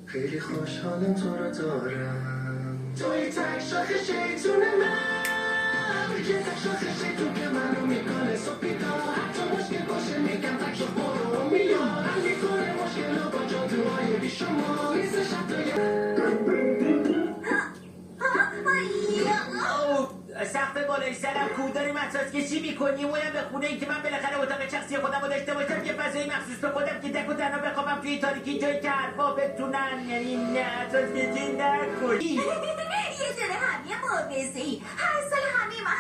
خیلی خوشحالم تو رو دارم، توی تک شاخه شیطون من، یه تک شاخه شیطون که منو میکنه سپیدا، حتی مشکل باشه میگم تک شو برو میاد، حل میکنه مشکل رو با جادوهای بیشمار، ریزش حتی سقف بالای سرم کو داریم اساس کشی میکنیم اویم به خونه این که من بالاخره اتاق شخصی خودم رو داشته باشم، یه فضای مخصوص به خودم که تک و تنها بخوابم توی تاریکی جایی که حرفا بتونن، یعنی نه اساس کشی نکنی. یه دونه هم یه معوضه‌ای